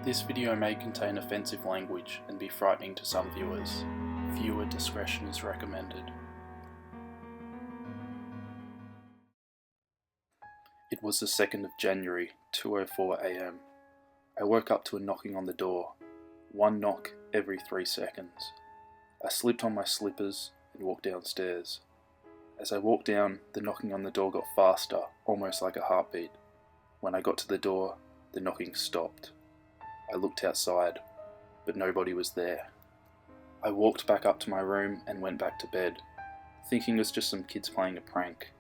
This video may contain offensive language and be frightening to some viewers. Viewer discretion is recommended. It was the 2nd of January, 2:04 AM. I woke up to a knocking on the door. One knock every 3 seconds. I slipped on my slippers and walked downstairs. As I walked down, the knocking on the door got faster, almost like a heartbeat. When I got to the door, the knocking stopped. I looked outside, but nobody was there. I walked back up to my room and went back to bed, thinking it was just some kids playing a prank.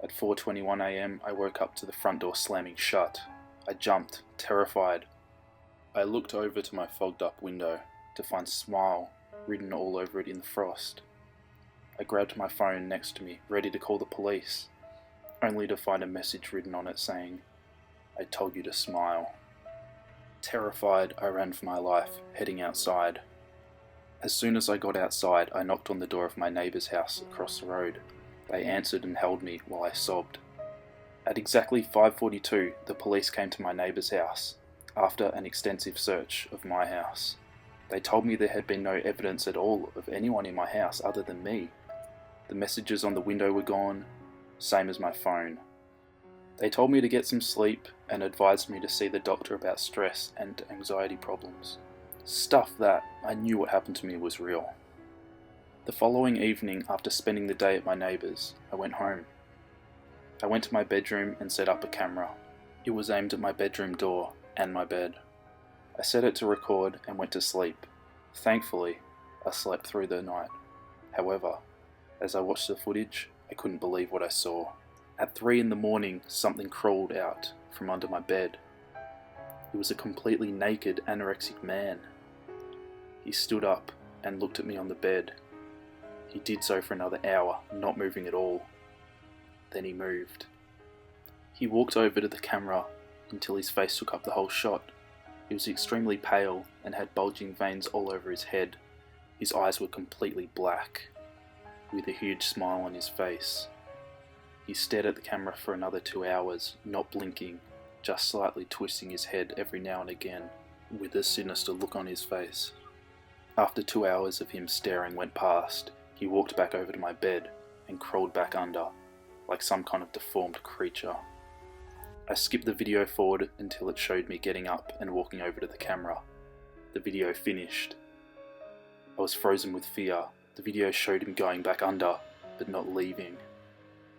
At 4:21 AM, I woke up to the front door slamming shut. I jumped, terrified. I looked over to my fogged up window to find "Smile" written all over it in the frost. I grabbed my phone next to me, ready to call the police, only to find a message written on it saying, "I told you to smile." Terrified, I ran for my life, heading outside. As soon as I got outside, I knocked on the door of my neighbour's house across the road. They answered and held me while I sobbed. At exactly 5:42, the police came to my neighbour's house, after an extensive search of my house. They told me there had been no evidence at all of anyone in my house other than me. The messages on the window were gone, same as my phone. They told me to get some sleep and advised me to see the doctor about stress and anxiety problems. Stuff that I knew what happened to me was real. The following evening, after spending the day at my neighbour's, I went home. I went to my bedroom and set up a camera. It was aimed at my bedroom door and my bed. I set it to record and went to sleep. Thankfully, I slept through the night. However, as I watched the footage, I couldn't believe what I saw. At 3 in the morning, something crawled out from under my bed. It was a completely naked, anorexic man. He stood up and looked at me on the bed. He did so for another hour, not moving at all. Then he moved. He walked over to the camera until his face took up the whole shot. He was extremely pale and had bulging veins all over his head. His eyes were completely black, with a huge smile on his face. He stared at the camera for another 2 hours, not blinking, just slightly twisting his head every now and again, with a sinister look on his face. After 2 hours of him staring went past, he walked back over to my bed and crawled back under, like some kind of deformed creature. I skipped the video forward until it showed me getting up and walking over to the camera. The video finished. I was frozen with fear. The video showed him going back under, but not leaving.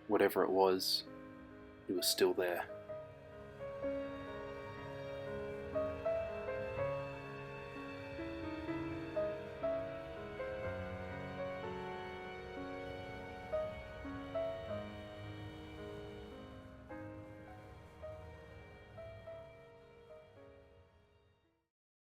Whatever it was still there.